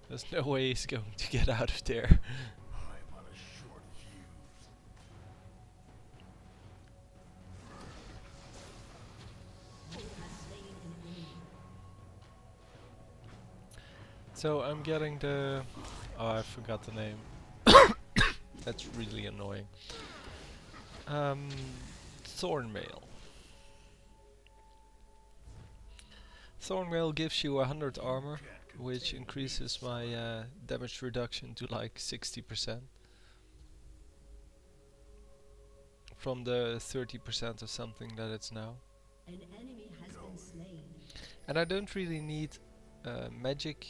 There's no way he's going to get out of there. I'm on a short fuse. So I'm getting the... Oh, I forgot the name. That's really annoying. Thornmail. Thornmail gives you 100 armor, which increases my damage reduction to like 60% from the 30% or something that it's now. An enemy has been slain. And I don't really need magic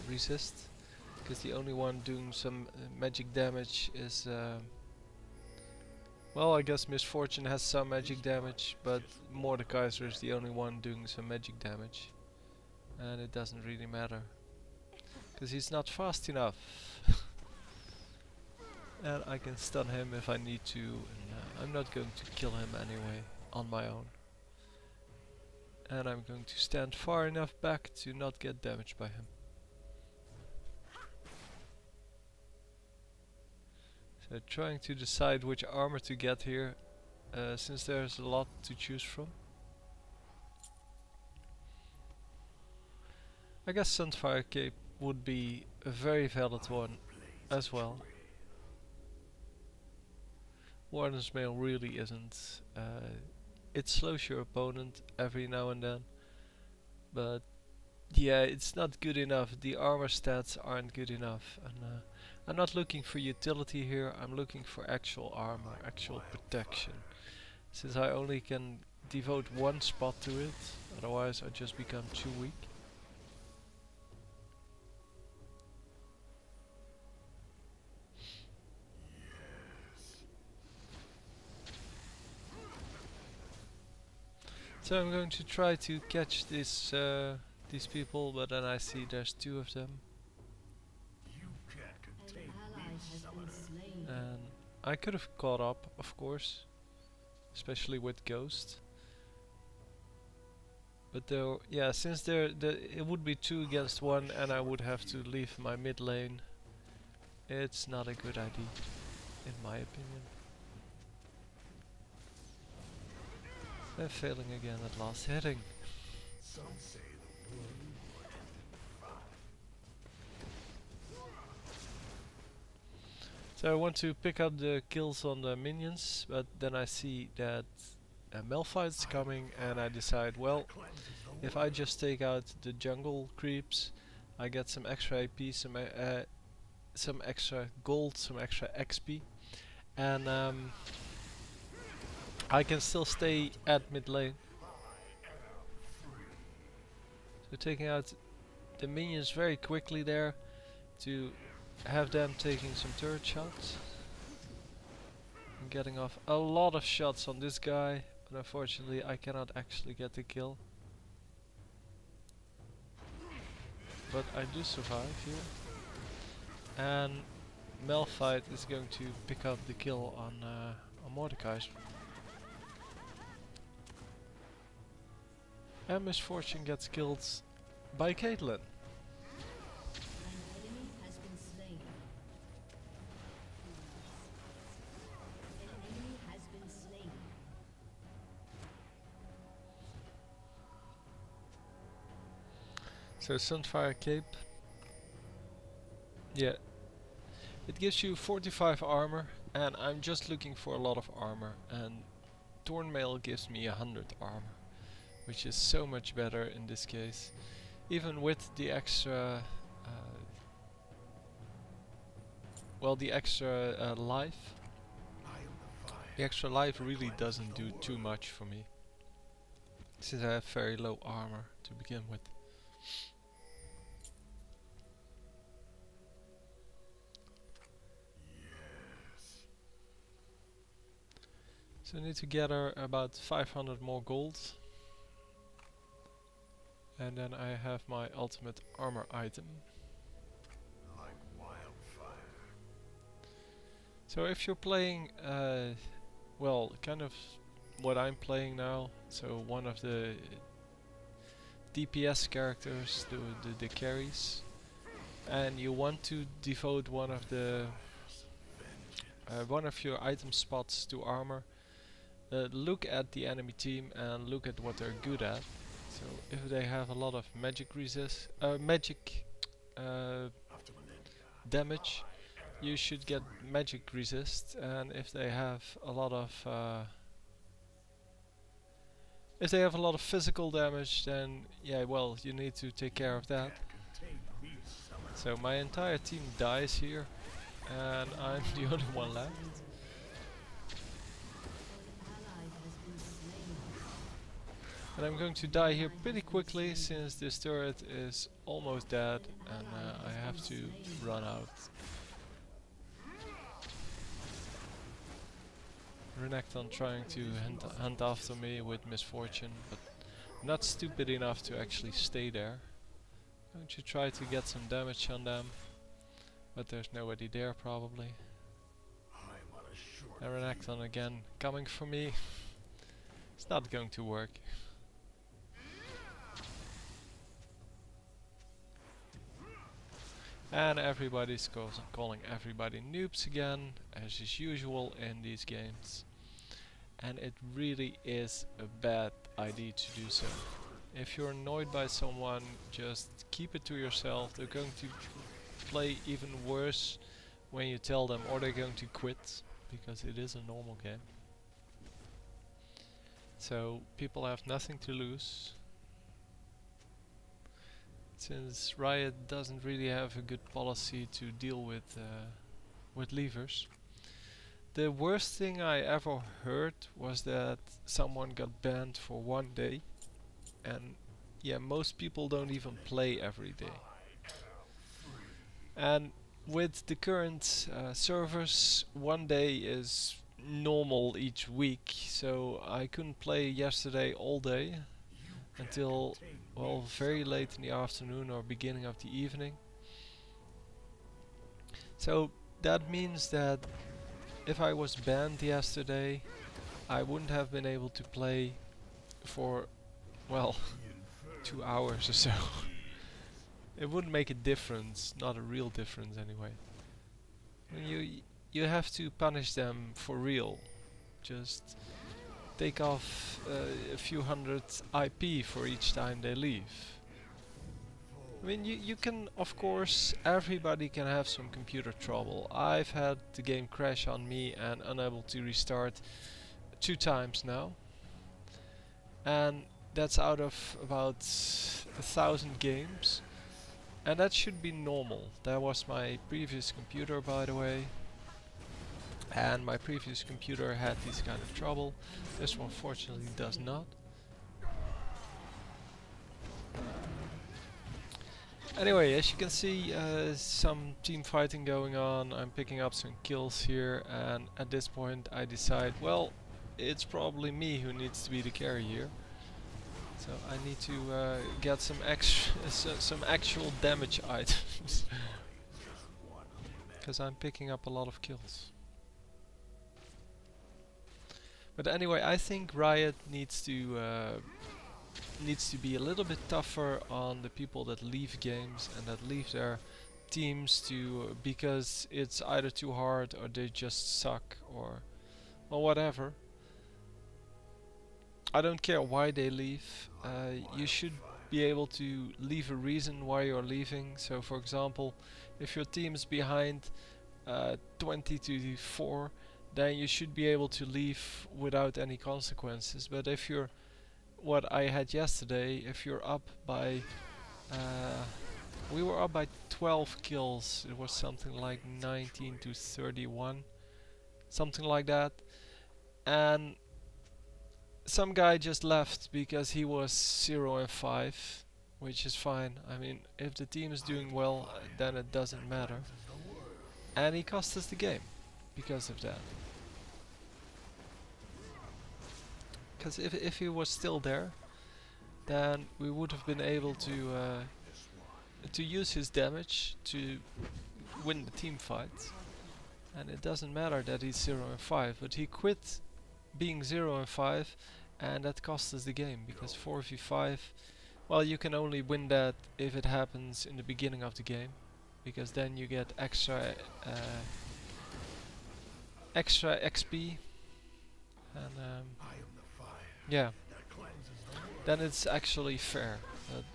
resist, because the only one doing some magic damage is well, I guess Misfortune has some magic damage, but Mordekaiser is the only one doing some magic damage. And it doesn't really matter, because he's not fast enough. And I can stun him if I need to, and I'm not going to kill him anyway, on my own. And I'm going to stand far enough back to not get damaged by him. So trying to decide which armor to get here, since there's a lot to choose from. I guess Sunfire Cape would be a very valid one as well. Warden's Mail really isn't. It slows your opponent every now and then, but yeah, it's not good enough. The armor stats aren't good enough, and I'm not looking for utility here. I'm looking for actual armor, actual protection, since I only can devote one spot to it, otherwise I just become too weak. So I'm going to try to catch this these people, but then I see there's two of them, You can't An contain ally me, has summoner. been slain. and I could have caught up, of course, especially with Ghost. But though, yeah, since it would be 2 against 1 and I would have to leave my mid lane, it's not a good idea, in my opinion. I'm failing again at last hitting. Some say the world will end in 5. So I want to pick up the kills on the minions, but then I see that a Malphite's coming and I decide, well, if I just take out the jungle creeps, I get some extra AP, some extra gold, some extra XP, and I can still stay at mid lane. So taking out the minions very quickly there to have them taking some turret shots. I'm getting off a lot of shots on this guy, but unfortunately I cannot actually get the kill. But I do survive here. And Malphite is going to pick up the kill on Mordekaiser. And Misfortune gets killed by Caitlyn. An enemy has been slain. An enemy has been slain. So Sunfire Cape. Yeah. It gives you 45 armor, and I'm just looking for a lot of armor, and Thornmail gives me 100 armor, which is so much better in this case. Even with the extra the extra life. I am the fire. The extra life really doesn't do too much for me, since I have very low armor to begin with. Yes. So I need to gather about 500 more gold. And then I have my ultimate armor item. Like wildfire. So if you're playing, well, kind of what I'm playing now, so one of the DPS characters, the carries, and you want to devote one of your item spots to armor, look at the enemy team and look at what they're good at. So if they have a lot of magic damage, you should get magic resist, and if they have a lot of physical damage, then yeah, well, you need to take care of that. So my entire team dies here, and I'm the only one left. And I'm going to die here pretty quickly since this turret is almost dead, and I have to run out. Renekton trying to hunt after me with misfortune, but not stupid enough to actually stay there. Going to try to get some damage on them, but there's nobody there probably. And Renekton again coming for me. It's not going to work. And everybody's calling everybody noobs again, as is usual in these games. And it really is a bad idea to do so. If you're annoyed by someone, just keep it to yourself. They're going to play even worse when you tell them, or they're going to quit, because it is a normal game. So people have nothing to lose. Since Riot doesn't really have a good policy to deal with levers. The worst thing I ever heard was that someone got banned for 1 day, and yeah, most people don't even play every day. And with the current servers, 1 day is normal each week, so I couldn't play yesterday all day until, well, very late in the afternoon or beginning of the evening. So that means that if I was banned yesterday, I wouldn't have been able to play for, well, 2 hours or so. It wouldn't make a difference, not a real difference anyway. I mean, you have to punish them for real. Just take off a few hundred IP for each time they leave. I mean, you can, of course, everybody can have some computer trouble. I've had the game crash on me and unable to restart 2 times now. And that's out of about 1,000 games. And that should be normal. That was my previous computer, by the way. And my previous computer had this kind of trouble. This one fortunately does not. Anyway, as you can see, some team fighting going on. I'm picking up some kills here, and at this point I decide, well, it's probably me who needs to be the carry here. So I need to get some actual damage items, because I'm picking up a lot of kills. But anyway, I think Riot needs to be a little bit tougher on the people that leave games and that leave their teams because it's either too hard or they just suck or whatever. I don't care why they leave. You should be able to leave a reason why you're leaving. So for example, if your team's behind 20-4, then you should be able to leave without any consequences. But if you're, what I had yesterday, if you're up by we were up by 12 kills. It was something like 19-31, something like that, and some guy just left because he was 0-5, which is fine. I mean, if the team is doing well, then it doesn't matter. And he cost us the game because of that. Because if he was still there, then we would have been able to use his damage to win the team fight. And it doesn't matter that he's 0-5, but he quit being 0-5, and that cost us the game, because 4v5, well, you can only win that if it happens in the beginning of the game. because then you get extra XP, and I am the fire yeah, that cleanses the world. then it's actually fair.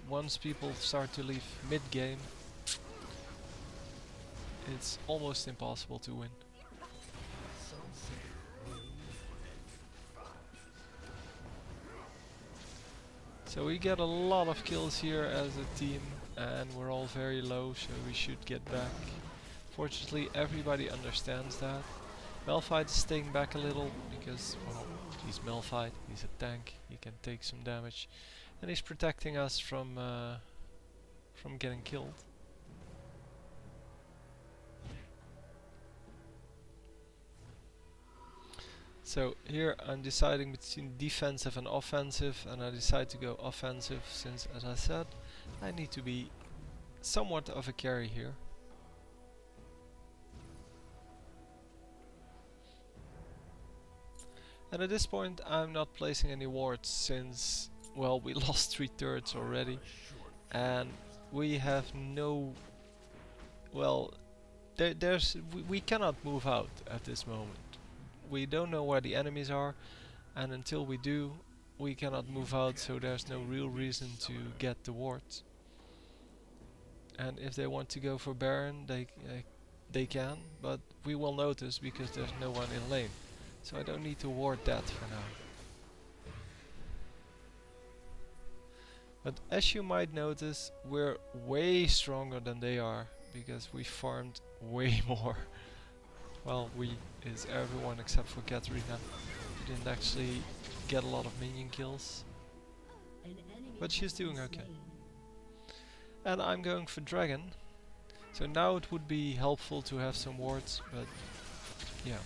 Once people start to leave mid-game, it's almost impossible to win. Some say the world will end in fire. So we get a lot of kills here as a team, and we're all very low, so we should get back. Fortunately, everybody understands that. Malphite is staying back a little because, well, he's Malphite, he's a tank, he can take some damage, and he's protecting us from getting killed. So here I'm deciding between defensive and offensive, and I decide to go offensive since, as I said, I need to be somewhat of a carry here. And at this point I'm not placing any wards since, well, we lost 3 turrets already, and we have no, well, we cannot move out at this moment. We don't know where the enemies are, and until we do, we cannot move out, so there's no real reason to get the wards. And if they want to go for Baron, they can, but we will notice because there's no one in lane. So I don't need to ward that for now. But as you might notice, we're way stronger than they are, because we farmed way more. Well, we is everyone except for Katarina. We didn't actually get a lot of minion kills, An enemy but she's has been doing okay. slain. And I'm going for Dragon. So now it would be helpful to have some wards, but yeah,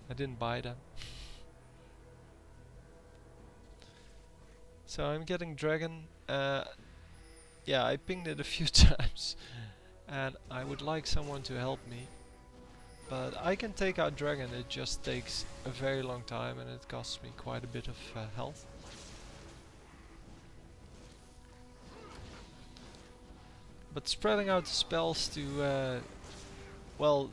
I didn't buy them. So I'm getting Dragon. Yeah, I pinged it a few times, and I would like someone to help me. But I can take out Dragon, it just takes a very long time and it costs me quite a bit of health. But spreading out the spells to, well,